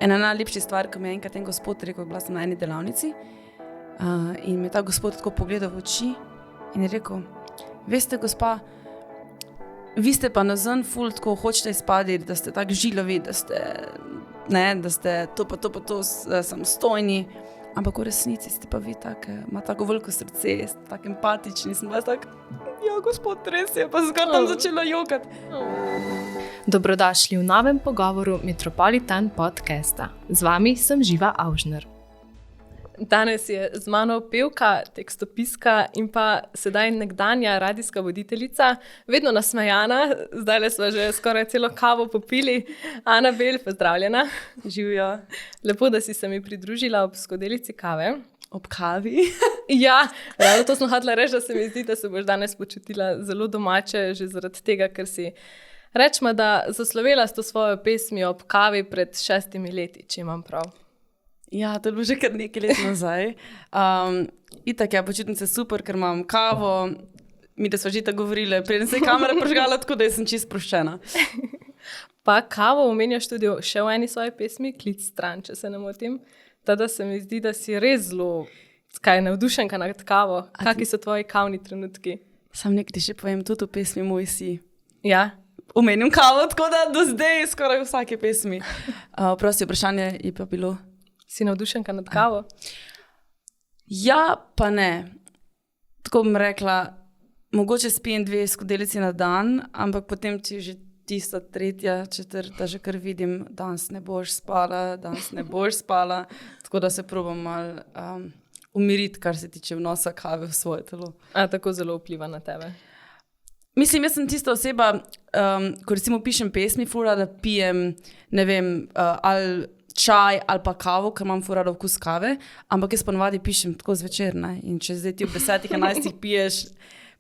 ena najlepših stvar, ki mi je enkrat en gospod rekel, bila sem na eni delavnici in me ta gospod tako pogledal v oči in je rekel, veste, gospa, vi ste pa nazven ful tako hočete izpaditi, da ste tak žilavi, da ste to samostojni, ampak v resnici ste pa vi ima tako veliko srce, ste tak empatični, sem bila tak, ja, gospod, res je, pa zgor tam začela jokati. Dobrodošli v novem pogovoru Metropolitan podcasta. Z vami sem Živa Avžner. Danes je z mano pevka, tekstopiska in pa sedaj nekdanja radijska voditeljica, vedno nasmejana, zdajle smo že skoraj celo kavo popili. Ana Bel, pozdravljena. Živjo. Lepo, da si se mi pridružila ob skodelici kave. Ob kavi. Ja, ravno to sem hotela reči, da se mi zdi, da se boš danes počutila zelo domače, že zaradi tega, ker si rečemo, da zaslovela s to svojo pesmijo ob kavi pred 6 leti, če imam prav. Ja, to je bilo že kar nekaj let nazaj. Itak je počitnice super, ker imam kavo, mi da smo že tako govorile, preden se je kamera prižgala, tako da sem čisto sproščena. Pa kavo omenjaš tudi še v eni svoji pesmi, Klic stran, če se ne motim. Tada se mi zdi, da si res zelo navdušenka nad kavo. Kakšni so tvoji kavni trenutki? Sam nekaj ti še povem, tudi v pesmi Moj si. Ja. Omenim kavo, tako da do zdaj skoraj v vsake pesmi. Prosti, vprašanje je pa bilo. Si navdušenka nad kavo? Ja, pa ne. Tako bom rekla, mogoče spijem 2 skodelici na dan, ampak potem ti že tista 3., 4., že kar vidim, danes ne boš spala, tako da se probam malo umiriti, kar se tiče vnosa kave v svoje telo. A tako zelo vpliva na tebe? Mislim, jaz sem tista oseba, ko recimo pišem pesmi, ful rada pijem, ne vem, ali čaj ali pa kavo, ker imam ful rada okus kave, ampak jaz ponavadi pišem tako zvečer, ne? In če zdaj ti ob 10, 11 piješ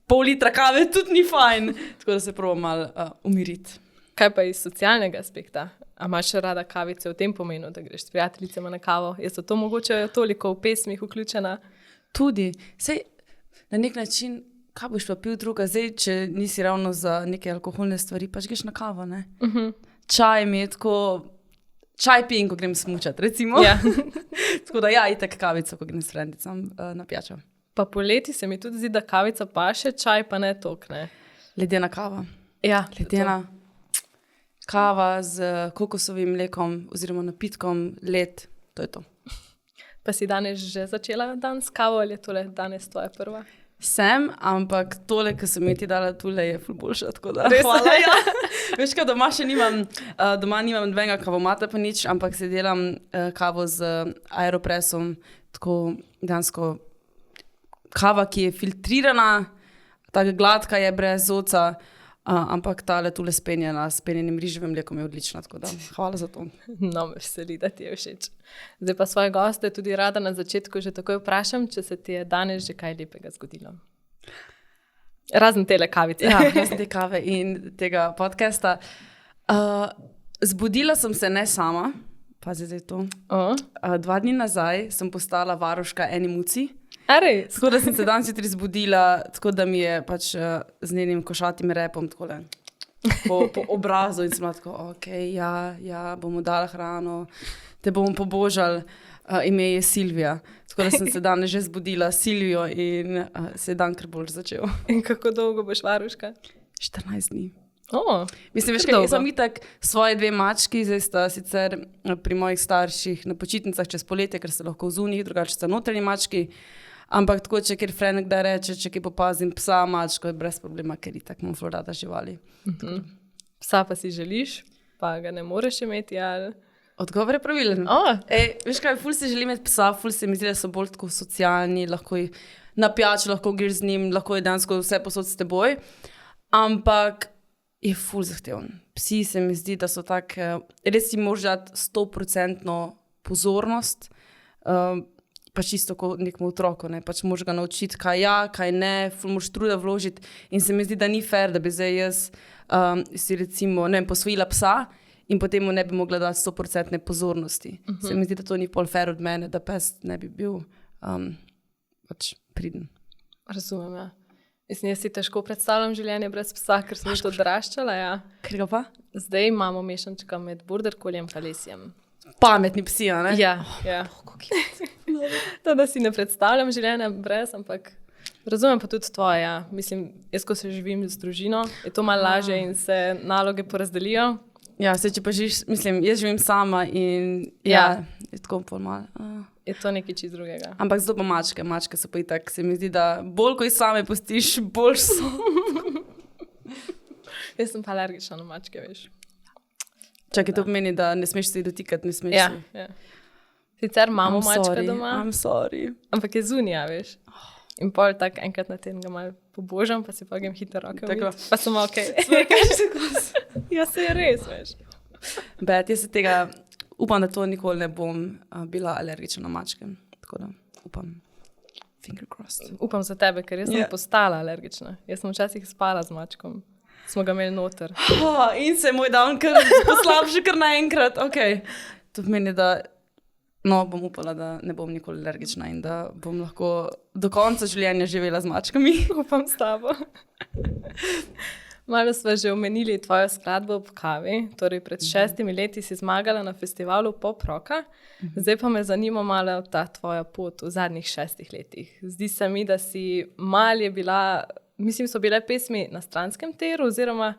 pol litra kave, tudi ni fajn, tako da se probam malo umiriti. Kaj pa iz socialnega aspekta? A imaš rada kavice v tem pomenu, da greš s prijateljicama na kavo? Je to mogoče toliko v pesmih vključena? Tudi. Sej na nek način, kaj boš pa pil druga, zdaj, če nisi ravno za neke alkoholne stvari, pač greš na kavo, ne? Čaj mi je tako, čaj pijem, ko grem smučati, recimo. Ja. Tako da ja, itak kavico, ko grem s frendicam na pijačo. Pa poleti se mi tudi zdi, da kavica paše, čaj pa ne tok, ne? Ledena kava. Ja. Ledena kava z kokosovim mlekom oziroma napitkom, led, to je to. Pa si danes že začela dan s kavo ali je tole danes tvoja prva? Sem, ampak tole, ki sem mi ti dala tule, je ful boljša, tako da Res? hvala. Ja. Veš kaj, doma nimam nobenega kavomata pa nič, ampak se delam kavo z Aeropressom, tako dansko kava, ki je filtrirana, tako gladka je brez zoca, ampak tale tule s penjenim riževim mlekom je odlična, tako da hvala za to. No, me veseli, da ti je všeč. Zdaj pa svoje goste tudi rada na začetku že takoj vprašam, če se ti je danes že kaj lepega zgodilo. Razen tele kavice. Ja, razen te kave in tega podcasta. Zbudila sem se ne sama, pazi zdaj to. 2 dni nazaj sem postala varuška eni muci. A res? Tako da sem se danes jutri zbudila, tako da mi je pač z njenim košatim repom takole po obrazu in sem bila tako, okej, ja, bomo dala hrano, te bomo pobožali, ime je Silvija. Tako da sem se danes že zbudila s Silvijo in se je dan kar bolj začel. In kako dolgo boš varuška? 14 dni. Kar Mislim, veš, kaj, jaz sem itak svoje 2 mački, zdaj sta sicer pri mojih starših na počitnicah čez poletje, ker se lahko vzunjih, drugače sta notranji mački. Ampak tako, če kjer frenek da reče, če kjer popazim psa, mačko, je brez problema, ker itak imam ful rada živali. Psa pa si želiš, pa ga ne moreš imeti, ali? Odgovor je pravilen. Veš kaj, ful si želim imeti psa, ful se mi zdi, da so bolj tako socialni, lahko jih na pijačo, lahko greš z njim, lahko je dejansko vse posod s teboj. Ampak je ful zahteven. Psi se mi zdi, da so tak, res si moraš dati 100% pozornost, pa čisto kot nekemu otroku, ne, pač moraš ga naučiti, kaj ja, kaj ne, ful moraš truda vložiti in se mi zdi, da ni fair, da bi zdaj jaz si recimo, ne vem, posvojila psa in potem mu ne bi mogla dati 100% pozornosti. Se mi zdi, da to ni pol fair od mene, da pes ne bi bil pač priden. Razumem, ja. Mislim, jaz si težko predstavljam življenje brez psa, ker sem že odraščala, ja. Ker ga pa? Zdaj imamo mešančka med border colliem in lesjem. pametni psi, a ne? Ja. To, da si ne predstavljam življenja brez, ampak razumem pa tudi tvoje. Ja. Mislim, jaz, ko se živim z družino, je to malo lažje in se naloge porazdelijo. Ja, če pa živiš, mislim, jaz živim sama in je tako pol malo. Je to nekaj čist drugega. Ampak zato pa mačke. Mačke so pa itak, se mi zdi, da bolj, ko jih same pustiš, bolj so. Jaz sem pa alergična na mačke, veš. Čakaj, to pomeni, da ne smeš se dotikati, ne smeš Ja. Sicer imamo mačka doma, I'm sorry. ampak je zunija, veš. In pol tak enkrat na teden ga malo pobožam, pa si pa grem hitro roke Tako. umit. Pa sem okej. Ja, se je res, veš. Bet, jaz se tega, upam, da to nikoli ne bom bila alergična na mačke. Tako da, upam. Finger crossed. Upam za tebe, ker jaz sem postala alergična. Jaz sem včasih spala z mačkom. Smo ga imeli noter. In se je moj dan kar poslabšal kar naenkrat. Okay. To pomeni, da bom upala, da ne bom nikoli alergična in da bom lahko do konca življenja živela z mačkami. Upam s tabo. Malo smo že omenili tvojo skladbo ob kavi. Torej, pred 6 leti si zmagala na festivalu Pop Rocka. Zdaj pa me zanima malo ta tvoja pot v zadnjih 6 letih. Zdi se mi, da si mal je bila, mislim, so bile pesmi na stranskem tiru, oziroma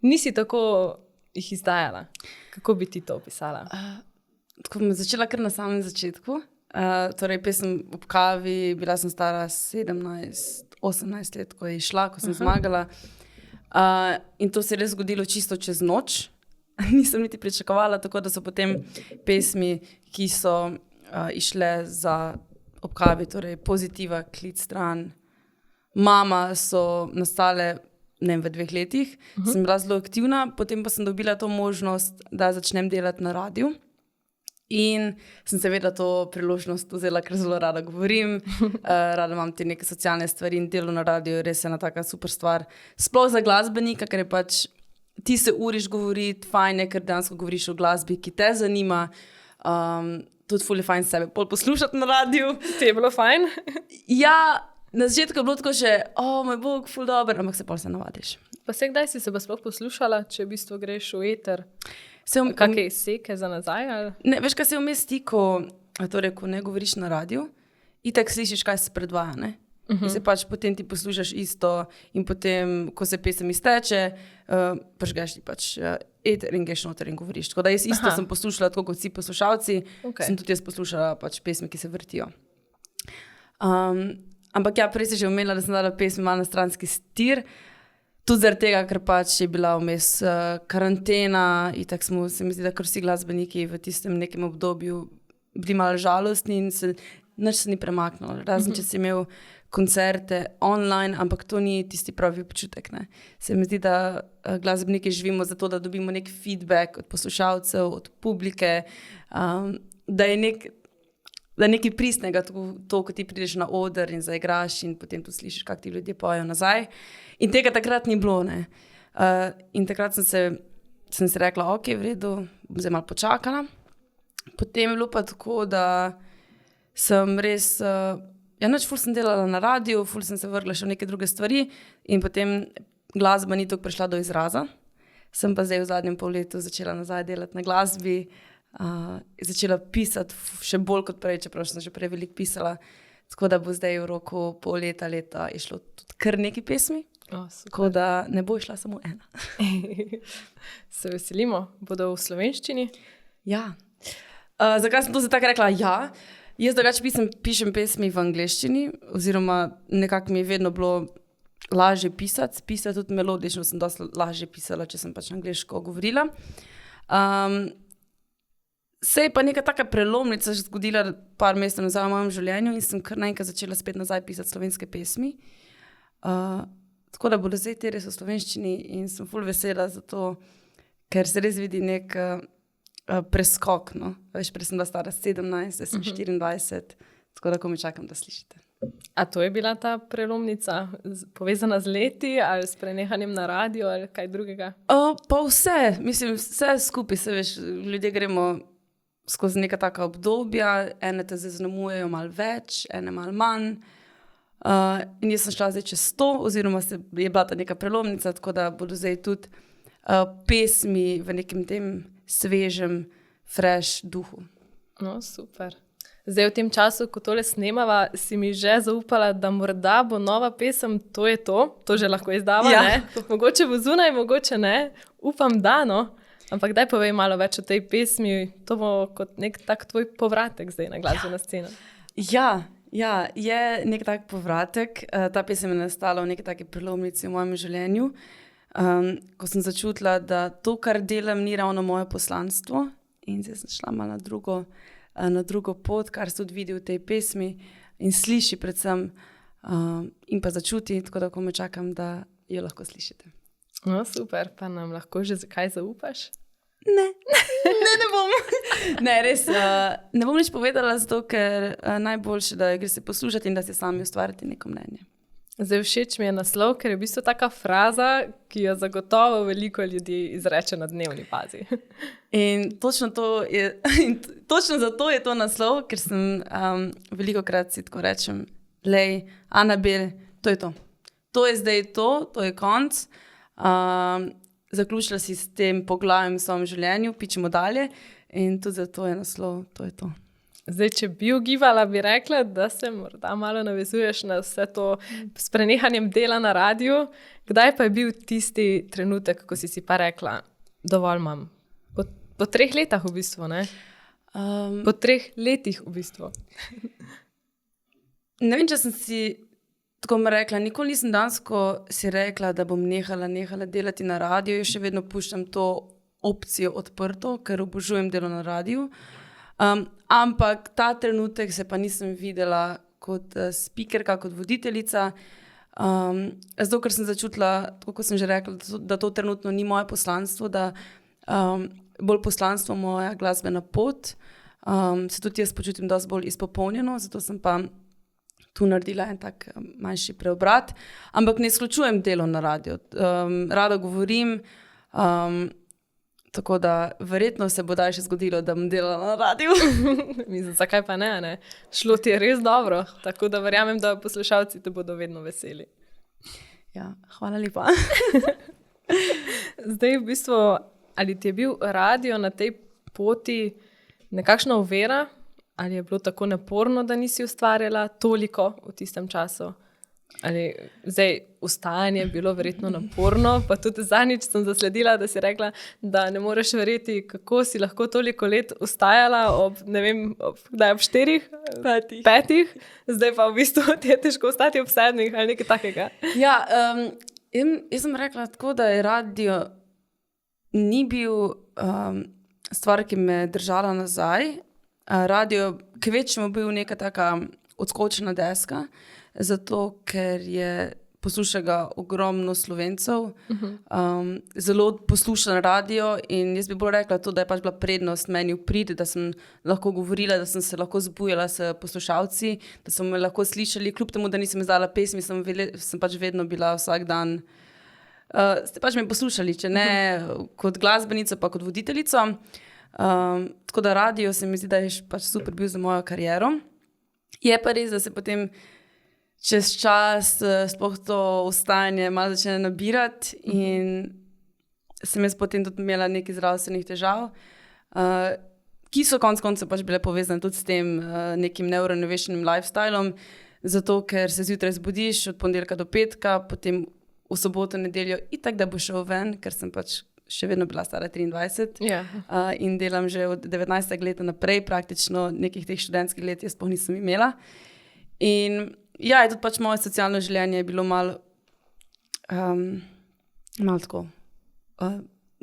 nisi tako jih izdajala. Kako bi ti to opisala? Tako bom začela kar na samem začetku. Torej, pesem ob kavi, bila sem stara 17-18 let, ko je išla, ko sem zmagala. In to se je res zgodilo čisto čez noč. Nisem niti pričakovala, tako da so potem pesmi, ki so išle za ob kavi, torej Pozitiva, Klic stran, Mama, so nastale v 2 letih. Sem bila zelo aktivna, potem pa sem dobila to možnost, da začnem delati na radiju. In sem seveda to priložnost vzela, ker zelo rada govorim, rada imam te neke socialne stvari in delo na radiju je res ena taka super stvar. Sploh za glasbenika, ker je pač ti se uriš govoriti, fajn je, ker dejansko govoriš o glasbi, ki te zanima. Tudi ful je fajn sebe pol poslušati na radiju. Ti je bilo fajn? Ja, na začetku je bilo tako še, moj bog, ful dober, ampak se pol se navadiš. Pa kdaj si se pa sploh poslušala, če v bistvu greš v eter? Kakšne seke za nazaj? Ali? Ne, veš, kaj se vmes ti, ko ne govoriš na radiju, itak slišiš, kaj se predvaja, ne? In se pač potem ti poslušaš isto in potem, ko se pesem izteče, pač ti pač eter in greš noter in govoriš. Tako da jaz isto sem poslušala, tako kot vsi poslušalci, sem tudi jaz poslušala pač pesmi, ki se vrtijo. Ampak ja, prej si že omenila, da sem dala pesmi malo na stranski tir, tudi zaradi tega, ker pač je bila vmes karantena in tako smo, se mi zdi, da kar vsi glasbeniki v tistem nekem obdobju bili malo žalostni in nič se ni premaknilo. Razen, če si imel koncerte online, ampak to ni tisti pravi občutek. Ne. Se mi zdi, da glasbeniki živimo zato, da dobimo nek feedback od poslušalcev, od publike, da je nekaj pristnega, to, ko ti prideš na oder in zaigraš in potem tu slišiš, kak ti ljudje pojejo nazaj. In tega takrat ni bilo, ne. In takrat sem se rekla, ok, v redu, bom zdaj malo počakala. Potem je bilo pa tako, da sem res, nič ful sem delala na radiju, ful sem se vrgla še v neke druge stvari in potem glasba ni toliko prišla do izraza. Sem pa zdaj v zadnjem pol letu začela nazaj delati na glasbi, začela pisati še bolj kot prej, čeprav sem že prej veliko pisala, tako da bo zdaj v roku pol leta išlo tudi kar nekaj pesmi, tako da ne bo išla samo ena. Se veselimo, bodo v slovenščini? Ja. Zakaj sem to zdaj tako rekla? Ja, jaz drugače pišem pesmi v angleščini, oziroma nekako mi je vedno bilo lažje pisati tudi melodično sem dosti lažje pisala, če sem pač angleško govorila. Se je pa neka taka prelomnica zgodila par mesecev nazaj v mojem življenju in sem kar naenkrat začela spet nazaj pisati slovenske pesmi. Tako da bodo zdaj te res v slovenščini in sem ful vesela zato, ker se res vidi nek preskok, no. Veš, prej sem bila stara 17, zdaj sem 24, tako da komaj čakam, da slišite. A to je bila ta prelomnica povezana z leti ali s prenehanjem na radio ali kaj drugega? Pa vse, mislim, vse skupaj, se veš, ljudje gremo skozi neka taka obdobja, ene te zaznamujejo malo več, ene malo manj. In jaz sem šla zdaj čez 100, oziroma je bila ta neka prelomnica, tako da bodo zdaj tudi pesmi v nekem tem svežem fresh duhu. No, super. Zdaj, v tem času, ko tole snemava, si mi že zaupala, da morda bo nova pesem To je to že lahko izdava, ne? Mogoče bo zunaj, mogoče ne. Upam, da, no. Ampak daj povej malo več o tej pesmi. To bo kot nek tak tvoj povratek zdaj na glasbeno sceno. Ja, je nek tak povratek. Ta pesem je nastala v neki taki prelomnici v mojem življenju, ko sem začutila, da to, kar delam, ni ravno moje poslanstvo. In zdaj sem šla malo na drugo pot, kar se tudi vidi v tej pesmi in sliši predvsem in pa začuti, tako da komaj čakam, da jo lahko slišite. No, super, pa nam lahko že zakaj zaupaš? Ne bom. Ne, res, ne bom nič povedala, zato ker najboljše, da gre se poslušati in da si sami ustvariti neko mnenje. Zdaj všeč mi je naslov, ker je v bistvu taka fraza, ki jo zagotovo veliko ljudi izreče na dnevni bazi. In točno zato je to naslov, ker sem velikokrat si tako rečem, lej, Anabel, to je to. To je zdaj to je konc. Zaključila si s tem poglavjem v svojem življenju, pičemo dalje in tudi zato je naslov, to je to. Zdaj, če bi ugibala, bi rekla, da se morda malo navezuješ na vse to s prenehanjem dela na radiju. Kdaj pa je bil tisti trenutek, ko si pa rekla, dovolj imam? Po 3 letih v bistvu, ne? Po 3 letih v bistvu. Ne vem, če sem si tako rekla, nikoli nisem dansko si rekla, da bom nehala delati na radiju. Jaz še vedno puščam to opcijo odprto, ker obožujem delo na radiju. Ampak ta trenutek se pa nisem videla kot speakerka, kot voditeljica. Zato, ker sem začutila, tako kot sem že rekla, da to trenutno ni moje poslanstvo, da bolj poslanstvo moja glasbena pot. Se tudi jaz počutim dosti bolj izpopolnjeno, zato sem pa tu naredila en tak manjši preobrat. Ampak ne izključujem delo na radiju. Rada govorim, tako da verjetno se bo daj še zgodilo, da bom delala na radiju. Mislim, zakaj pa ne? Šlo ti je res dobro, tako da verjamem, da poslušalci te bodo vedno veseli. Ja, hvala lepa. Zdaj v bistvu, ali ti je bil radio na tej poti nekakšna ovira? Ali je bilo tako naporno, da nisi ustvarjala toliko v tistem času? Ali zdaj vstajanje je bilo verjetno naporno, pa tudi zadnjič sem zasledila, da si rekla, da ne moreš verjeti, kako si lahko toliko let vstajala ob 4? 5. Zdaj pa v bistvu ti je težko vstati ob 7 ali nekaj takega. Ja, jaz sem rekla tako, da je radio ni bil stvar, ki me je držala nazaj. Radio, kvečemo bil neka taka odskočena deska, zato ker je posluša ogromno Slovencev, zelo poslušan radio in jaz bi bolj rekla to, da je pač bila prednost meni v prid, da sem lahko govorila, da sem se lahko zbujala s poslušalci, da so me lahko slišali, kljub temu, da nisem izdala pesmi, sem pač vedno bila vsak dan. Ste pač me poslušali, če ne kot glasbenico, pa kot voditeljico. Tako da radio se mi zdi, da je pač super bil za mojo kariero. Je pa res, da se potem čez čas sploh to vstajanje malo začne nabirati in sem jaz potem tudi imela nekaj zdravstvenih težav, ki so konec koncev pač bile povezane tudi s tem nekim neuravnovešenim lifestylom, zato ker se zjutraj zbudiš od ponedeljka do petka, potem v soboto, nedeljo itak, da bo šel ven, ker sem pač še vedno bila stara 23 in delam že od 19. leta naprej, praktično nekih teh študentskih let jaz sploh nisem imela. In ja, je tudi pač moje socialno življenje je bilo malo tako.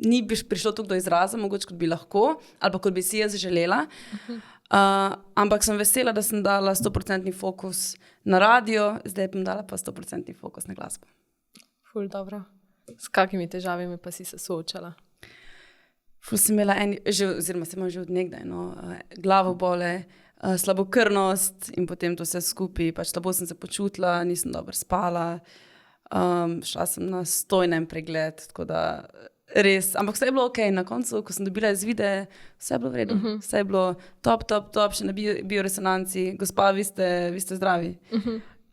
Ni prišlo tukaj do izraza, mogoče kot bi lahko, ali pa kot bi si jaz želela. Ampak sem vesela, da sem dala 100% fokus na radio, zdaj bom dala pa 100% fokus na glasbo. Ful, dobro. S kakimi težavami pa si se soočala? Ful sem imela oziroma sem že od nekdaj, glavobole, slabokrvnost in potem to vse skupaj, pač slabo sem se počutila, nisem dobro spala, šla sem na stojnem pregled, tako da res, ampak vse je bilo okej, na koncu, ko sem dobila izvide, vse je bilo v redu, vse je bilo top, še na bioresonanci, gospa, vi ste zdravi.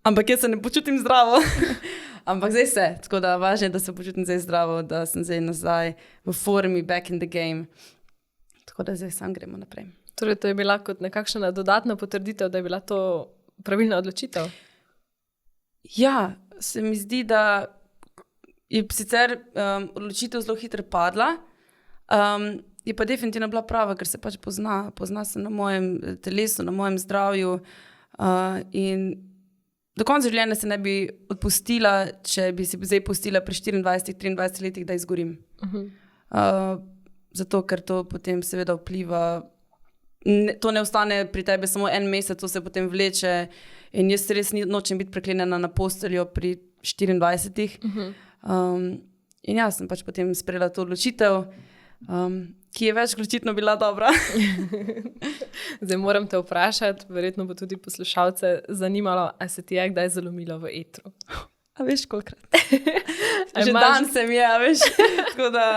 Ampak jaz se ne počutim zdravo. Ampak zdaj se, tako da važno je, da se počutim zdaj zdravo, da sem zdaj nazaj v formi, back in the game. Tako da zdaj sam gremo naprej. Torej, to je bila kot nekakšna dodatna potrditev, da je bila to pravilna odločitev? Ja, se mi zdi, da je sicer odločitev zelo hitro padla, je pa definitivno bila prava, ker se pač pozna se na mojem telesu, na mojem zdravju in do konca življenja se ne bi odpustila, če bi si zdaj pustila pri 24-23 letih, da izgorim. Zato, ker to potem seveda vpliva, to ne ostane pri tebi samo en mesec, to se potem vleče in jaz res nočem biti preklenjena na posteljo pri 24. In jaz sem pač potem sprejela to odločitev, ki je več očitno bila dobra. Zdaj moram te vprašati, verjetno bo tudi poslušalce zanimalo, a se ti je kdaj zalomilo v etru? A veš, kolikrat? Že dan se mi je, a veš. Tako da,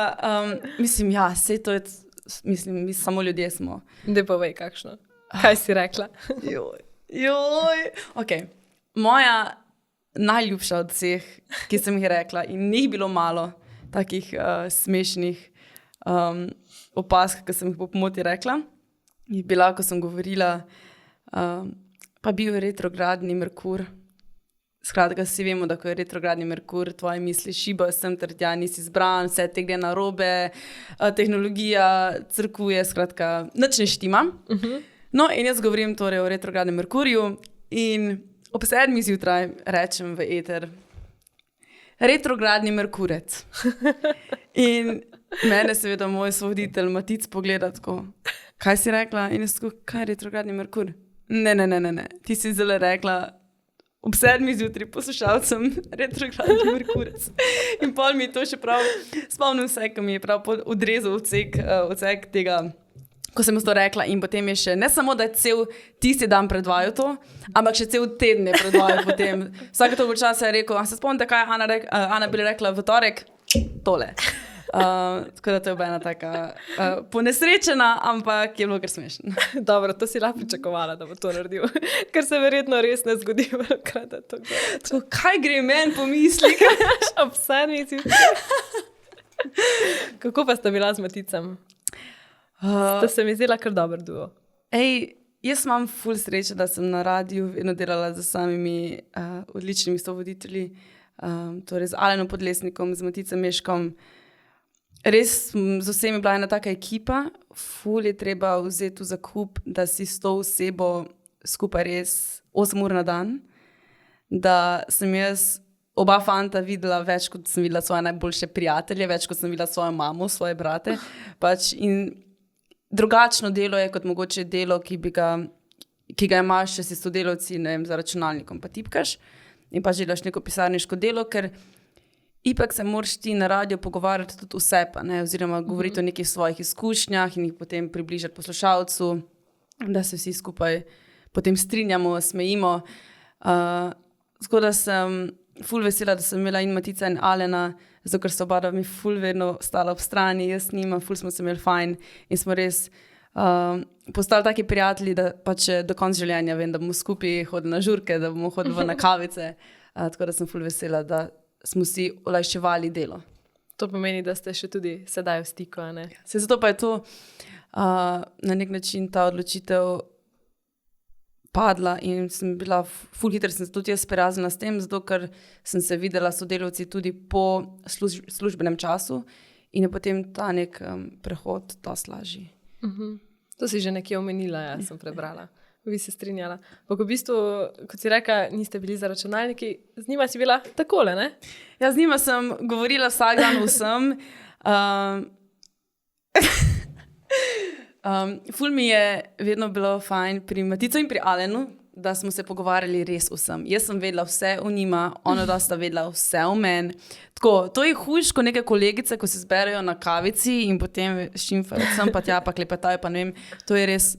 mislim, ja, sej to je, mislim, mi samo ljudje smo. Daj povej, kakšno. Kaj si rekla? Joj. Ok, moja najljubša od vseh, ki sem jih rekla, in njih bilo malo takih smešnih opask, ki sem jih po pomoti rekla, je bila, ko sem govorila, pa bil je retrogradni Merkur. Skratka, vsi vemo, da ko je retrogradni Merkur, tvoje misli šibajo sem ter tja, nisi zbran, vse te gre narobe, tehnologija crkuje, skratka, nič ne štima. No, in jaz govorim torej o retrogradnem Merkurju in ob 7 zjutraj rečem v eter retrogradni Merkurec. In mene seveda moj sovoditelj Matic pogleda tako, kaj si rekla? In jaz tako, kaj je retrogradni Merkur? Ne, ti si zelo rekla ob 7 zjutraj poslušalcem retrogradni Merkurec. In pol mi to še prav spomnim vse, ko mi je prav odrezal odsek tega, ko sem to rekla, in potem je še, ne samo, da je cel tisti dan predvajal to, ampak še cel teden je predvajal potem. Vsake toliko časa je rekel, a se spomnite, kaj je Ana bi rekla v torek? Tole. Tako da to je bila ena taka ponesrečena, ampak je bilo kar smešno. Dobro, to si lahko pričakovala, da bo to naredil, ker se verjetno res ne zgodi velikokrat. Kaj gre meni po misli? Ob 7. Kako pa sta bila z Maticem? To se mi zdela kar dober duo. Jaz imam ful sreče, da sem na radiju vedno delala z samimi odličnimi sovoditelji, torej z Alenom Podlesnikom, z Maticem Meškom. Res z vsemi bila ena taka ekipa, ful je treba vzeti v zakup, da si s to osebo skupaj res 8 ur na dan, da sem jaz oba fanta videla več, kot sem videla svoje najboljše prijatelje, več, kot sem videla svojo mamo, svoje brate. Pač in drugačno delo je kot mogoče delo, ki ga imaš, če si sodelavci, ne vem, za računalnikom, pa tipkaš in pa želiš neko pisarniško delo, ker ipak se moraš ti na radio pogovarjati tudi vse, pa ne, oziroma govoriti o nekih svojih izkušnjah in jih potem približati poslušalcu, da se vsi skupaj potem strinjamo, smejimo. Tako da sem ful vesela, da sem imela in Matica in Alena, zato ker so oba mi ful vedno stala ob strani, jaz njima, ful smo se imeli fajn in smo res postali taki prijatelji, da pač do konca življenja vem, da bomo skupaj hodili na žurke, da bomo hodili na kavice, tako da sem ful vesela, da smo si olajševali delo. To pomeni, da ste še tudi sedaj v stiku, a ne? Zato pa je to na nek način ta odločitev padla in sem bila ful hitro, sem se tudi jaz sprijaznila s tem, zato ker sem se videla sodelavci tudi po službenem času in je potem ta nek prehod dosti lažji. To si že nekje omenila, ja, sem prebrala. Bi se strinjala. Pa v bistvu, kot si rekla, niste bili za računalniki, z njima si bila takole, ne? Ja, z njima sem govorila vsak dan vsem. Ful mi je vedno bilo fajn pri Matico in pri Alenu, da smo se pogovarjali res vsem. Jaz sem vedela vse o njima, ona dosta vedela vse o meni. Tako, to je hujš, ko neke kolegice, ko se zberajo na kavici in potem šimfajo sem pa tja, pa klepetajo, pa ne vem, to je res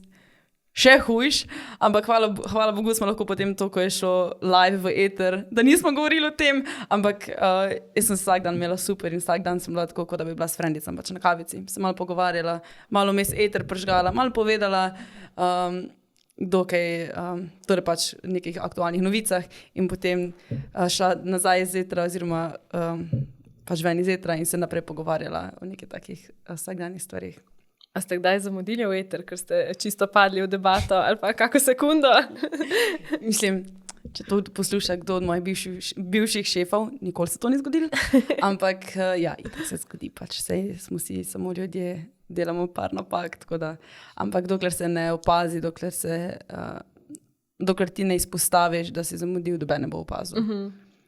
še hujš, ampak hvala Bogu smo lahko potem to, ko je šlo live v eter, da nismo govorili o tem, ampak jaz sem vsak dan imela super in vsak dan sem bila tako, kot da bi bila s frendicam pač na kavici. Sem malo pogovarjala, malo mes eter pržgala, malo povedala torej pač nekih aktualnih novicah in potem šla nazaj iz etra oziroma pač ven iz etra in se naprej pogovarjala o nekih takih vsakdanjih stvarih. A ste kdaj zamudili v eter, ker ste čisto padli v debato ali pa kako sekundo? Mislim, če to posluša kdo od mojih bivših šefov, nikoli se to ni zgodilo. Ampak ja, itak se zgodi, pač sej smo si samo ljudje, delamo par napak, tako da, ampak dokler se ne opazi, dokler ti ne izpostaviš, da si zamudil, doben ne bo opazil.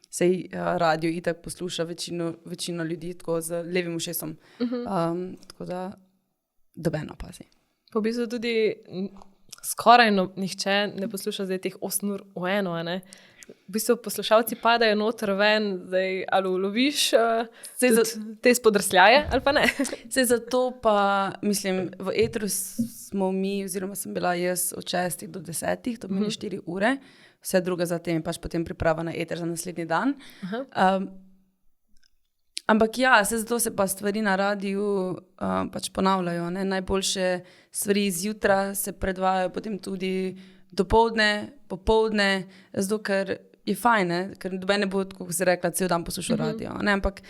Sej radio itak posluša večino ljudi tako z levim ušesom, tako da doben opazi. Po bistvu tudi skoraj nihče ne posluša zdaj teh 8 ur v eno, ne? V bistvu poslušalci padajo noter ven, zdaj ali uloviš te spodrsljaje ali pa ne. Sej zato pa, mislim, v etru smo mi, oziroma sem bila jaz od 6 do 10, to pomeni 4 ure, vse druga zatem je pač potem priprava na eter za naslednji dan. Ampak ja, zato se pa stvari na radiju pač ponavljajo. Ne? Najboljše stvari zjutraj se predvajajo potem tudi dopoldne, popoldne, zato ker je fajn, ne? Ker doben ne bo, kot si rekla, cel dan poslušal radio. Ne? Ampak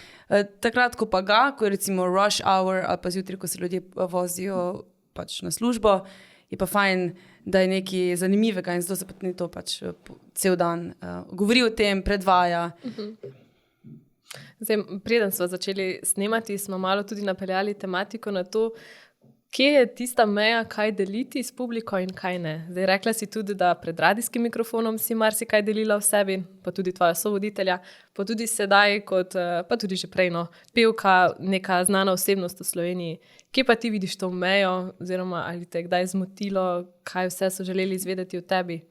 takrat, ko pa ko je recimo rush hour ali pa zjutraj, ko se ljudje vozijo pač na službo, je pa fajn, da je nekaj zanimivega in zato se potem to pač cel dan govori o tem, predvaja. Zdaj, preden smo začeli snemati, smo malo tudi napeljali tematiko na to, kje je tista meja, kaj deliti s publiko in kaj ne. Zdaj, rekla si tudi, da pred radijskim mikrofonom si marsikaj delila v sebi, pa tudi tvoja sovoditelja, pa tudi sedaj, pa tudi že prej, pevka, neka znana osebnost v Sloveniji. Kje pa ti vidiš to mejo, oziroma ali te je kdaj zmotilo, kaj vse so želeli izvedeti o tebi?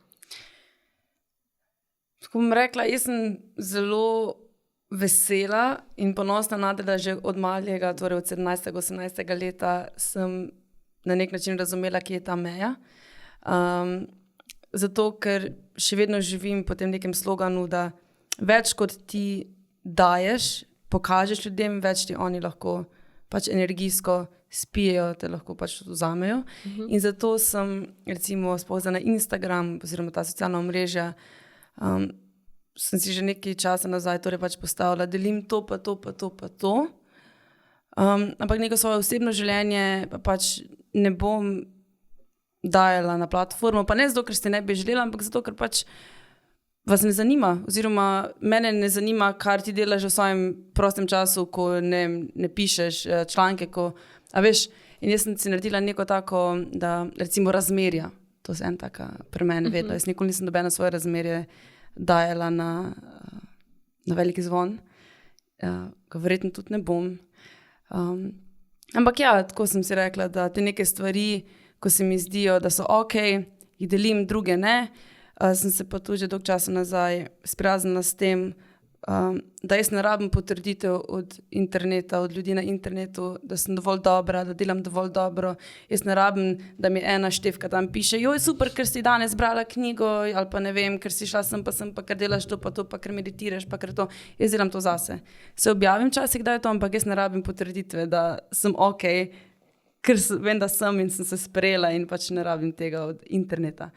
Tako bom rekla, jaz sem zelo vesela in ponosna na to, da že od malega, torej od 17. 18. leta sem na nek način razumela, kje je ta meja. Zato, ker še vedno živim po tem nekem sloganu, da več kot ti daješ, pokažeš ljudem, več ti oni lahko pač energijsko spijejo, te lahko pač vzamejo. In zato sem recimo spozna na Instagram oziroma ta socialna omrežja, sem si že nekaj časa nazaj torej pač postavila, delim to, pa to, pa to, pa to. Ampak neko svoje osebno življenje pa pač ne bom dajala na platformo, pa ne zato, ker ste ne bi želela, ampak zato, ker pač vas ne zanima, oziroma mene ne zanima, kar ti delaš v svojem prostem času, ko ne pišeš članke, a veš, in jaz sem si naredila neko tako, da recimo razmerja, to je en taka pri meni vedno, jaz nikoli nisem dobena svoje razmerje dajala na veliki zvon, ga verjetno tudi ne bom. Ampak ja, tako sem si rekla, da te neke stvari, ko se mi zdijo, da so okej, jih delim, druge ne. Sem se pa tudi že dolgo časa nazaj sprijaznila s tem, da jaz ne rabim potrditev od interneta, od ljudi na internetu, da sem dovolj dobra, da delam dovolj dobro. Jaz ne rabim, da mi ena števka tam piše, joj, super, ker si danes brala knjigo, ali pa ne vem, ker si šla sem pa, ker delaš to, pa ker meditiraš, pa ker to. Jaz delam to zase. Se objavim časih, da je to, ampak jaz ne rabim potrditve, da sem okej, ker vem, da sem in sem se sprejela in pač ne rabim tega od interneta.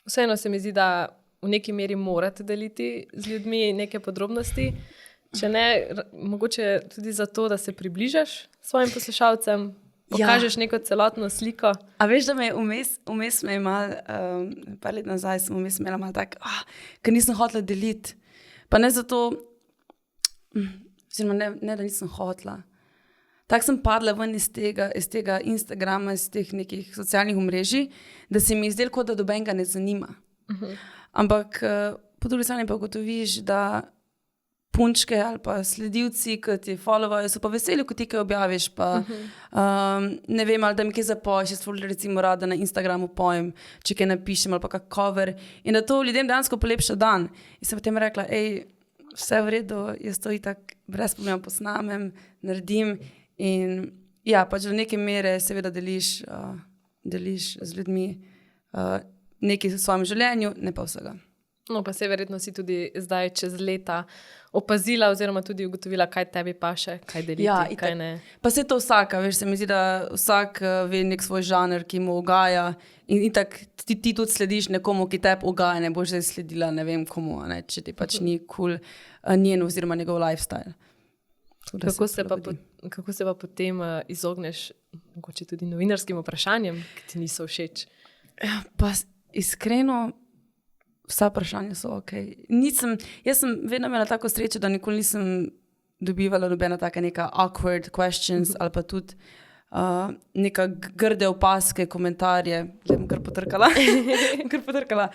Vseeno se mi zdi, da v neki meri morate deliti z ljudmi neke podrobnosti, če ne, mogoče tudi zato, da se približaš svojim poslušalcem, pokažeš neko celotno sliko. A veš, da me vmes me je malo, par let nazaj sem vmes imela malo tak, ker nisem hotela deliti. Pa ne zato, oziroma ne, da nisem hotela. Tako sem padla ven iz tega Instagrama, iz teh nekih socialnih omrežij, da se mi je zdelo, kot da dobenega ne zanima. Ampak po drugi strani pa ugotoviš, da punčke ali pa sledilci, ki ti followajo, so pa veseli, ko ti kaj objaviš, pa ne vem, ali da mi kaj zapoješ, jaz recimo rada na Instagramu pojem, če kaj napišem ali pa kak cover in da to ljudem dejansko polepša dan. In sem potem rekla, vse v redu, jaz to itak brez problema posnamem, naredim in ja, pač do neke mere seveda deliš z ljudmi nekaj v svojem življenju, ne pa vsega. No, pa se verjetno si tudi zdaj čez leta opazila oziroma tudi ugotovila, kaj tebi paše, kaj deliti, kaj ne. Pa se to vsaka, veš, se mi zdi, da vsak ve nek svoj žanr, ki mu ugaja in itak ti tudi slediš nekomu, ki tebi ugaja, ne boš zdaj sledila ne vem komu, ne, če ti pač ni cool njen oziroma njegov lifestyle. Kako se pa potem izogneš mogoče tudi novinarskim vprašanjem, ki ti niso všeč? Pa iskreno, vsa vprašanja so ok. Jaz sem vedno imela tako srečo, da nikoli nisem dobivala nobena taka neka awkward questions ali pa tudi neka grde opaske, komentarje. Zdaj bom kar potrkala.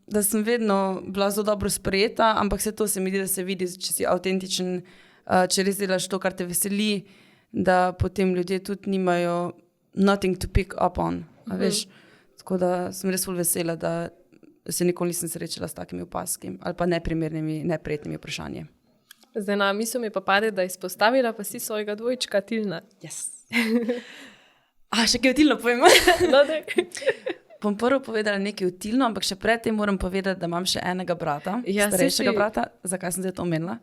Da sem vedno bila zelo dobro sprejeta, ampak vse to se mi zdi, da se vidi, če si avtentičen, če res delaš to, kar te veseli, da potem ljudje tudi nimajo nothing to pick up on. A veš? Tako da sem res ful vesela, da se nikoli nisem srečala s takimi opaskami ali pa neprimernimi, neprijetnimi vprašanji. Zdaj na misel mi pa pade, da izpostavila pa si svojega dvojčka Tilna. Yes. Še kaj o Tilno povem? No, Bom prvo povedala nekaj o Tilno, ampak še predtem moram povedati, da imam še enega brata, starejšega brata. Zakaj sem zdaj to omenila?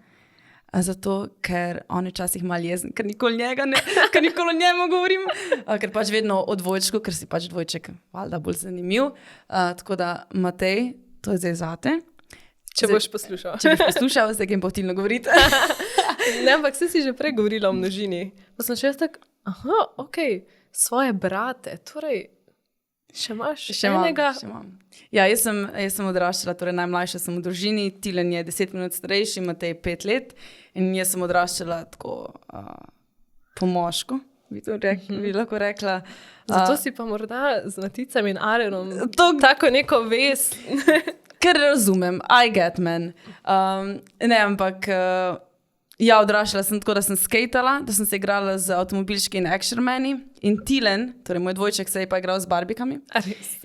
Zato, ker on je včasih malo jezen, ker nikoli o njemu govorim, ker pač vedno o dvojčku, ker si pač dvojček valjda bolj zanimiv. Tako da, Matej, to je zdaj zate. Če boš poslušal. Zdaj ga jim pa o Tilno govoriti. Ne, ampak si že prej govorila o množini. Pa sem še jaz tak, svoje brate, torej še imaš enega? Še imam. Ja, jaz sem odraščala, torej najmlajša sem v družini, Tilen je 10 minut starejši, Matej 5 let in jaz sem odraščala tako po moško, bi lahko rekla. Zato si pa morda z Maticami in Arenom tako neko vez. Ker razumem, I get man. Ne, ampak odraščala sem tako, da sem skatala, da sem se igrala z avtomobilčki in actionmani in Tilen, torej moj dvojček, se je pa igral z barbikami.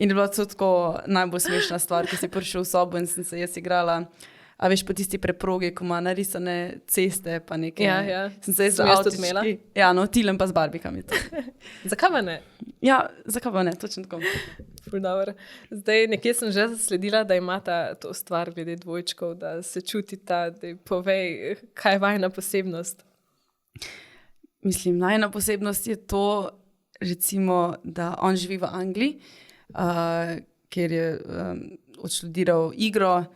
In je bila to tako najbolj smešna stvar, ko si prišel v sobo in sem se jaz igrala, a veš, po tisti preprogi, ko ima narisane ceste, pa nekaj. Ja. Sem se jaz z avtočki. Ja, no, Tilen pa z barbikami. Zakaj pa ne? Ja, zakaj pa ne, točno tako. Zdaj, nekje sem že zasledila, da imata to stvar glede dvojčkov, da se čutita, da povej, kaj je vajna posebnost. Mislim, najna posebnost je to, recimo, da on živi v Angliji, kjer je odštudiral igro,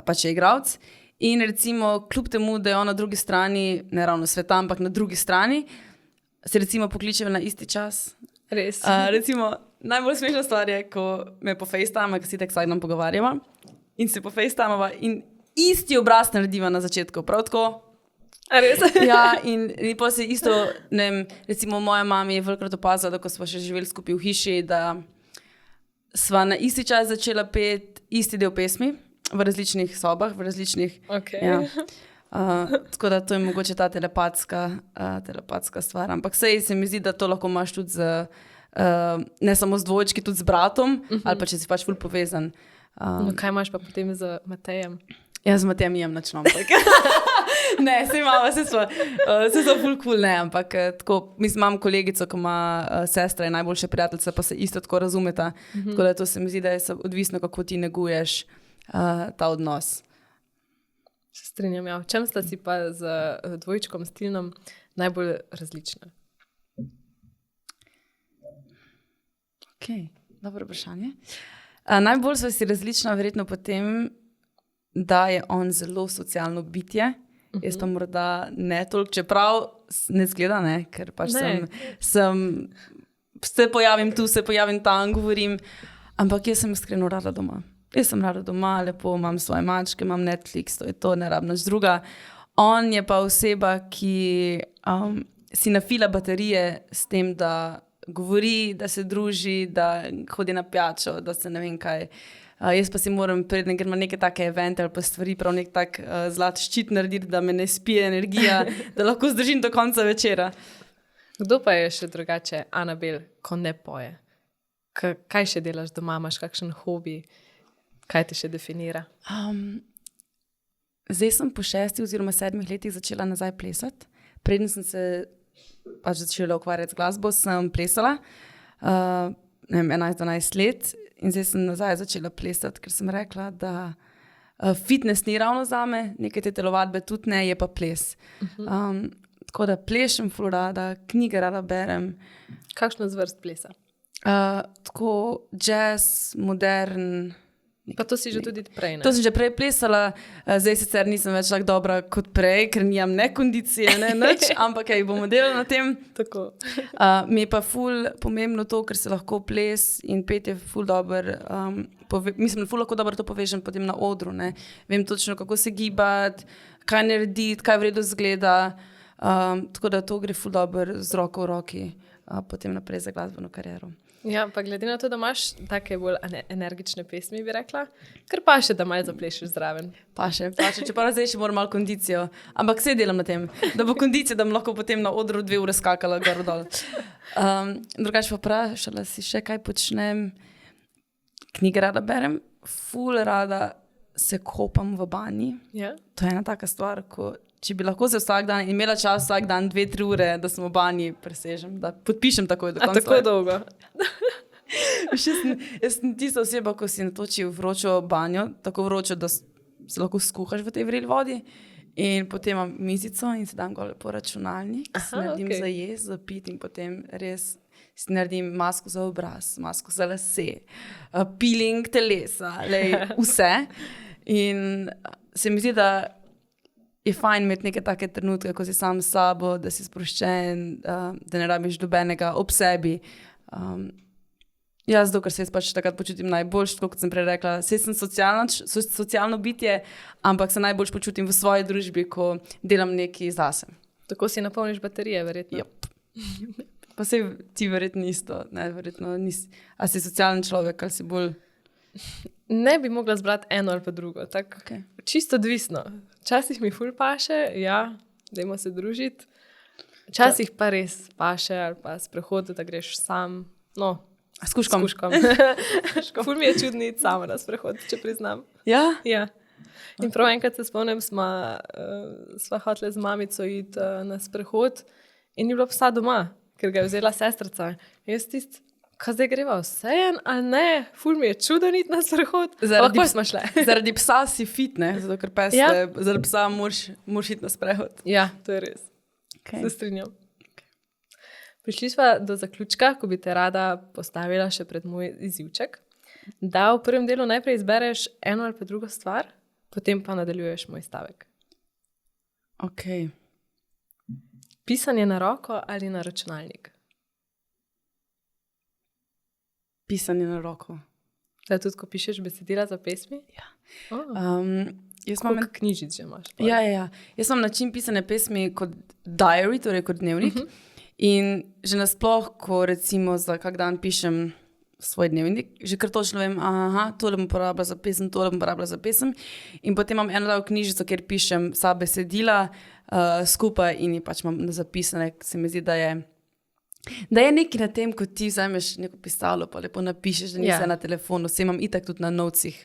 pač je igralec. In recimo, kljub temu, da je on na drugi strani, ne ravno sveta, ampak na drugi strani, se recimo pokličejo na isti čas. Res. Recimo, najbolj smešna stvar je, ko me po FaceTime, ker si tako vsak dan pogovarjava in se po FaceTime-ova in isti obraz narediva na začetku, prav tako. Res? Ja, in pa se isto, ne vem, recimo moja mama je velikokrat opazila, da ko smo še živeli skupaj v hiši, da sva na isti čas začela peti isti del pesmi v različnih sobah, v različnih... Ja. Tako da to je mogoče ta telepatska stvar. Ampak sej se mi zdi, da to lahko imaš tudi ne samo z dvojčki, tudi z bratom, ali pa če si pač ful povezan. No, kaj imaš pa potem z Matejem? Jaz z Matejem jem na člompak. Ne, se imamo, se so ful cool, ne, ampak tako, mislim, imam kolegico, ko ima sestra in najboljša prijateljica, pa se isto tako razumeta. Tako da to se mi zdi, da je odvisno, kako ti neguješ ta odnos. Se strinjam, ja. V čem sta si pa z dvojčkom, s Tilnom, najbolj različna? Ok, dobro vprašanje. Najbolj sva si različna verjetno potem, da je on zelo socialno bitje. Jaz pa morda ne toliko, čeprav ne zgleda, ne, ker pač se pojavim tu, se pojavim tam, govorim, ampak jaz sem iskreno rada doma. Jaz sem rada doma, lepo, imam svoje mačke, imam Netflix, to je to, ne rabim nič druga. On je pa oseba, ki si nafila baterije s tem, da govori, da se druži, da hodi na pijačo, da se ne vem kaj. Jaz pa si moram predtem, ker ima neke take evente ali pa stvari, prav nek tak zlat ščit narediti, da me ne spije energija, da lahko zdržim do konca večera. Kdo pa je še drugače, Anabel, ko ne poje? Kaj še delaš doma, imaš kakšen hobi? Kaj te še definira? Zdaj sem po 6 oziroma 7 letih začela nazaj plesati. Preden sem se pač začela ukvarjati z glasbo, sem plesala 11-12 let in zdaj sem nazaj začela plesati, ker sem rekla, da fitness ni ravno zame, neke te telovadbe tudi ne, je pa ples. Tako da plešem ful rada, knjige rada berem. Kakšno zvrst plesa? Tako jazz, modern, Pa to si že tudi prej, ne? To sem že prej plesala, zdaj sicer nisem več tako dobra kot prej, ker nimam ne kondicije, ne nič, ampak bomo delali na tem. Tako. Mi je pa ful pomembno to, ker se lahko ples in petje ful dober, mislim, ful lahko dobro to povežem potem na odru, ne. Vem točno, kako se gibati, kaj narediti, kaj v redu zgleda, tako da to gre ful dober z roko v roki, potem naprej za glasbeno kariero. Ja, pa glede na to, da imaš take bolj energične pesmi, bi rekla, ker pa še, da malo zaplešeš zraven. Pa še, čeprav zdaj še moram malo kondicijo, ampak vse delam na tem, da bo kondicija, da bom lahko potem na odru 2 ure skakala gor dol. Drugače pa vprašala si še, kaj počnem. Knjige rada berem, ful rada se kopam v banji. Ja? To je ena taka stvar, ko če bi lahko se vsak dan imela čas vsak dan 2-3 ure, da sem v banji, presežem, da podpišem takoj do konca. A tako dolgo? Jaz sem tista oseba, ko si natoči vročo banjo, tako vročo, da se lahko skuhaš v tej vreli vodi in potem imam mizico in se dam gole po računalnik, si naredim za jesti, za piti in potem res si naredim masko za obraz, masko za lase, peeling telesa, vse. In se mi zdi, da je fajn imeti neke take trenutke, ko si sam s sabo, da si sproščen, da ne rabiš dobenega ob sebi. Jaz, ker se pač takrat počutim najboljš, kot sem prej rekla, sem socialno bitje, ampak se najboljš počutim v svoji družbi, ko delam nekaj zase. Tako si napolniš baterije, verjetno. Yep. Pa sej ti verjetno isto, ne, verjetno nisi. A si socialen človek, ali si bolj... Ne bi mogla zbrati eno ali pa drugo, tako čisto odvisno. Včasih mi ful paše, ja, dajmo se družiti. Včasih pa res paše ali pa sprehod, da greš sam, no, s kužkom. Ful mi je čudno iti sama na sprehod, če priznam. Ja? Ja. In prav enkrat se spomnim, sva hotela z mamico iti na sprehod in ni bilo psa doma, ker ga je vzela sestrica. Jaz kaj zdaj greva vsejen, ali ne? Ful mi je čudno iti na sprehod. Zaradi psa si fit, ne? Zato, ker pes, zaradi psa moraš iti na sprehod. Ja, to je res. Se strinjam. Prišli sva do zaključka, ko bi te rada postavila še pred moj izivček, da v prvem delu najprej izbereš eno ali pa drugo stvar, potem pa nadaljuješ moj stavek. Ok. Pisanje na roko ali na računalnik? Pisanje na roko. Zdaj tudi, ko pišeš besedila za pesmi? Ja. Koliko knjižic že imaš? Ja. Jaz imam način pisanja pesmi kot diary, torej kot dnevnik. In že nasploh, ko recimo za kak dan pišem svoj dnevnik, že kar točno vem, tole bom porabila za pesem, tole bom porabila za pesem. In potem imam eno knjižico, kjer pišem vsa besedila skupaj in pač imam zapisane, se mi zdi, da je nekaj na tem, ko ti vzameš neko pisalo, pa lepo napišeš, da nisi na telefonu. Vse imam itak tudi na notesih,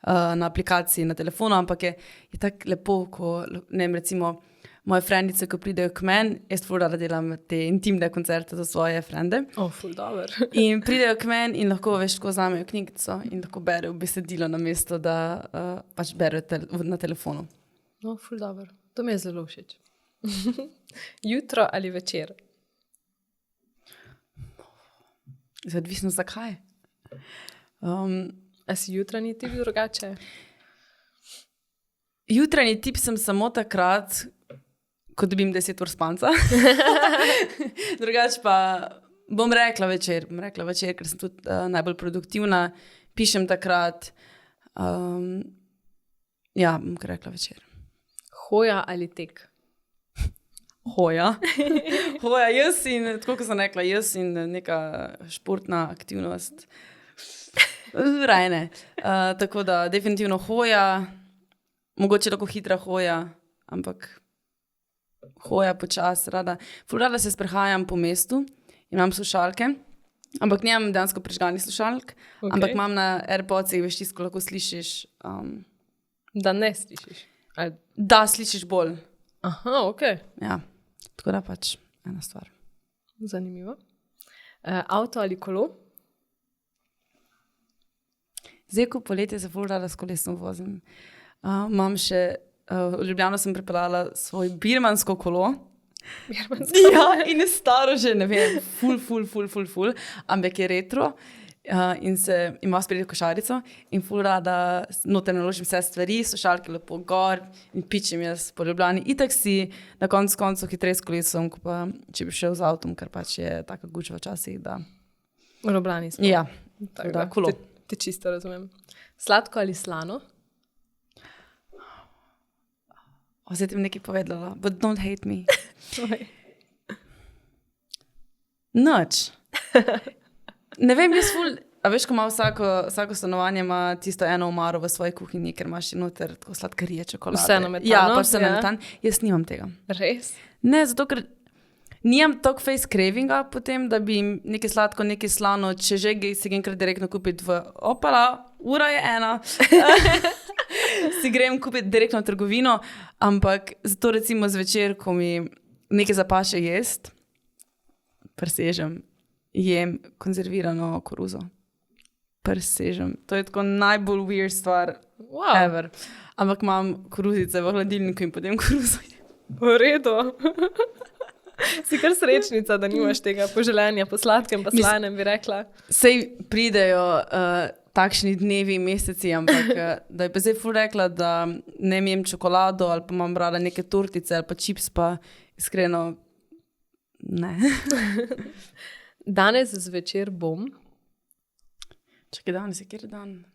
na aplikaciji na telefonu, ampak je tako lepo, ko ne vem, recimo moje frendice, ko pridejo k meni, jaz ful rada delam te intimne koncerte za svoje frende. Ful dober. In pridejo k meni in lahko ko vzamejo knjigico in lahko berejo besedilo namesto, da pač berejo na telefonu. Ful dober. To mi je zelo všeč. Jutro ali večer? Odvisno zakaj. A si jutranji tip drugače? Jutranji tip sem samo takrat, ko dobim 10 ur spanca. Drugače pa bom rekla večer, ker sem tudi najbolj produktivna. Pišem takrat. Bom rekla večer. Hoja ali tek? Hoja, jaz in, tako kot sem rekla, jaz in neka športna aktivnost. Rajne. Tako da definitivno hoja, mogoče tako hitra hoja, ampak hoja počas, rada. Ful rada se sprehajam po mestu, imam slušalke, ampak nimam dejansko prižganih slušalk, ampak imam na AirPodsih, veš tisto, lahko slišiš. Da ne slišiš? Da slišiš bolj. Aha, okej. Ja. Tako da pač ena stvar. Zanimivo. Avto ali kolo? Zdaj, ko poletje se ful rada s kolesom vozim. Imam še, v Ljubljano sem pripeljala svoj birmansko kolo. Birmansko? Ja, in je staro že, ne vem, ful, ampak je retro. in se ima sprejeti košarico in ful rada noter naložim vse stvari, slušalke lepo gor in pičem jaz po Ljubljani. Itak si na koncu hitreje s kolesom, ko pa če bi šel z avtom, ker pač je taka gučva včasih, da... V Ljubljani smo. Ja, tako da, kulo. Te čisto razumem. Sladko ali slano? Zdaj ti mi nekaj povedala, but don't hate me. Noč. Ne vem, jaz ful... A veš, ko ima vsako stanovanje ima tisto eno omaro v svoji kuhinji, ker imaš noter tako sladkarije, čokolade. Vse nametano? Ja, pa vse nametano. Jaz nimam tega. Res? Ne, zato ker nimam toliko face cravinga potem, da bi nekaj sladko, nekaj slano, če že si enkrat direktno kupiti v opala, ura je 1, si grem kupiti direktno v trgovino, ampak zato recimo zvečer, ko mi nekaj zapaše jest, presežem, jem konzervirano koruzo. Presežem. To je tako najbolj weird stvar ever. Ampak imam koruzice v hladilniku in potem koruzo jem. V redu. Si kar srečnica, da nimaš tega poželenja po sladkem pa slanem, bi rekla. Sej pridejo takšni dnevi, meseci, ampak da je pa zdaj ful rekla, da ne jem čokolado ali pa imam rada neke tortice ali pa čips, pa iskreno ne. Danes zvečer bom. Čakaj, danes je kjer dan?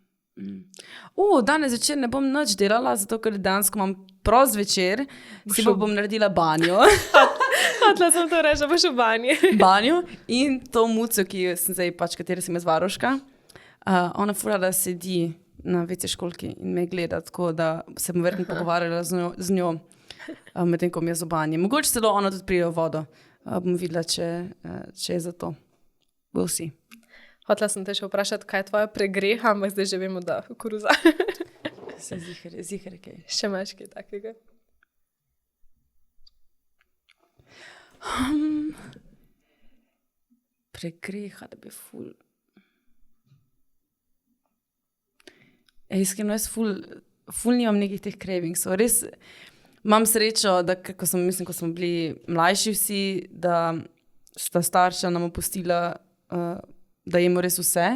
Danes večer ne bom nič delala, zato ker dansko imam prost večer, si bom naredila banjo. Hotla sem to reči, boš v banji. Banjo in to muco, ki sem zdaj pač, kateri sem jaz varuška, ona fura, da sedi na WC školki in me gleda, tako da se bom verjetno pogovarjala z njo medtem, ko mi je v banji. Mogoče celo ona tudi prije v vodo. Bom videla, če je za to. We'll see. Hotla sem te še vprašati, kaj je tvoja pregreha, ampak zdaj že vemo, da koruza. Se zihar kaj. Še imaš kaj takega? Pregreha, da bi ful... Iskreno, jaz ful nimam nekih teh cravingsov. Res imam srečo, da ko smo bili mlajši vsi, da sta starša nam opustila, da jemo res vse.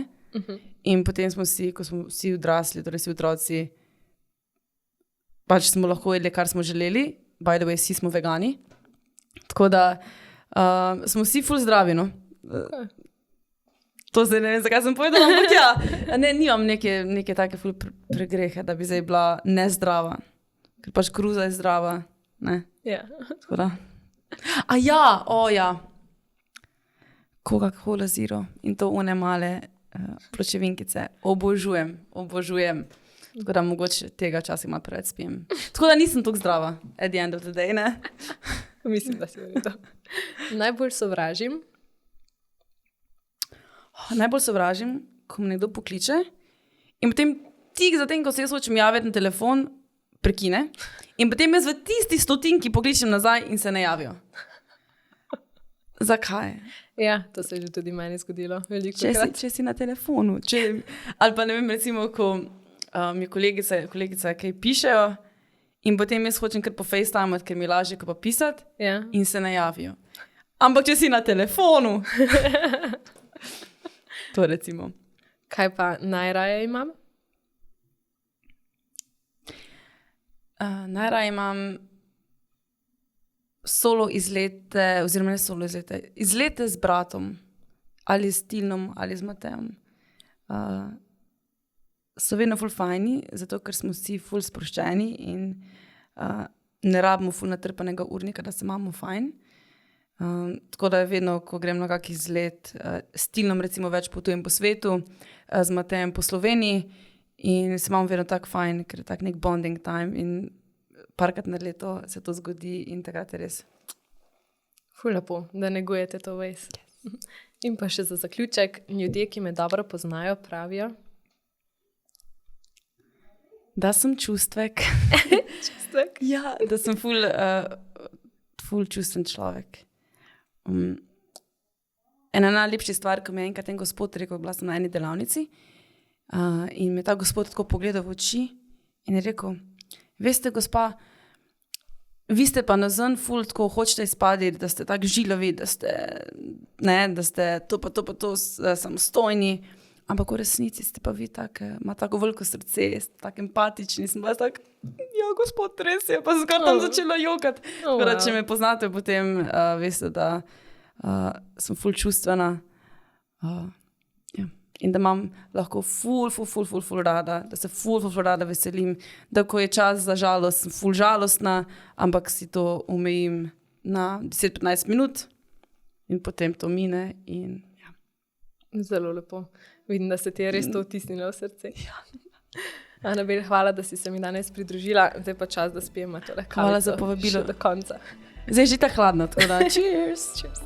In potem smo si, ko smo vsi odrasli, torej vsi otroci, pač smo lahko jedli, kar smo želeli. By the way, vsi smo vegani. Tako da smo vsi ful zdravi, no. To zdaj ne vem, zakaj sem povedala, ampak ja. Ne, nimam neke take ful pregrehe, da bi zdaj bila nezdrava. Ker pač koruza je zdrava, ne? Ja. Tako da. Ja. Coca-Cola Zero in to one male pločevinkice. Obožujem. Tako da mogoče tega včasih malo preveč spijem. Tako da nisem toliko zdrava at the end of the day, ne? Mislim, da si v redu. Najbolj sovražim? Najbolj sovražim, ko me nekdo pokliče in potem tik zatem, ko se jaz hočem javiti na telefon, prekine in potem jaz v tisti stotinki pokličem nazaj in se ne javijo. Zakaj? Ja, to se je že tudi meni zgodilo. Če si na telefonu. Ali pa ne vem, recimo, ko mi kolegica kaj pišejo in potem jaz hočem kar po FaceTime, ker mi lažje, ko pa pisati in se ne javijo. Ampak če si na telefonu... To recimo. Kaj pa najraje imam? Najraje imam solo izlete, oziroma ne solo izlete, izlete z bratom, ali s Tilnom, ali z Matejem. So vedno ful fajni, zato ker smo vsi ful sproščeni in ne rabimo ful natrpanega urnika, da se imamo fajn. Tako da je vedno, ko grem na kak izlet, s Tilnom recimo več potujem po svetu, z Matejem po Sloveniji in se imamo vedno tako fajn, ker je tak nek bonding time in parkrat na leto se to zgodi in takrat je res. Ful lepo, da negujete to vez. Yes. In pa še za zaključek, ljudje, ki me dobro poznajo, pravijo? Da sem čustvek. Čustvek? Ja, da sem ful čustven človek. Ena najlepših stvar, ko mi je enkrat en gospod rekel, bila sem na eni delavnici in me ta gospod tako pogledal v oči in je rekel, veste, gospa, vi ste pa nazven ful tako hočete izpaditi, da ste tako žilavi, da ste to samostojni, Ampak v resnici ste pa vi ima tako veliko srce, ste tako empatični, sem vas tako, ja, gospod, res je, pa zgor tam začela jokati. Wow. Če me poznate, potem veste, da sem ful čustvena. Ja. In da imam lahko ful rada, da se ful rada veselim, da ko je čas za žalost, sem ful žalostna, ampak si to omejim na 10-15 minut in potem to mine in ja. Zelo lepo. Vidim, da se ti je res to vtisnilo v srce. Ja. Anabel, hvala, da si se mi danes pridružila. Zdaj pa čas, da spijemo tole kavico. Hvala za povabilo. Še do konca. Zdaj je že ta hladno, tako da cheers. Cheers.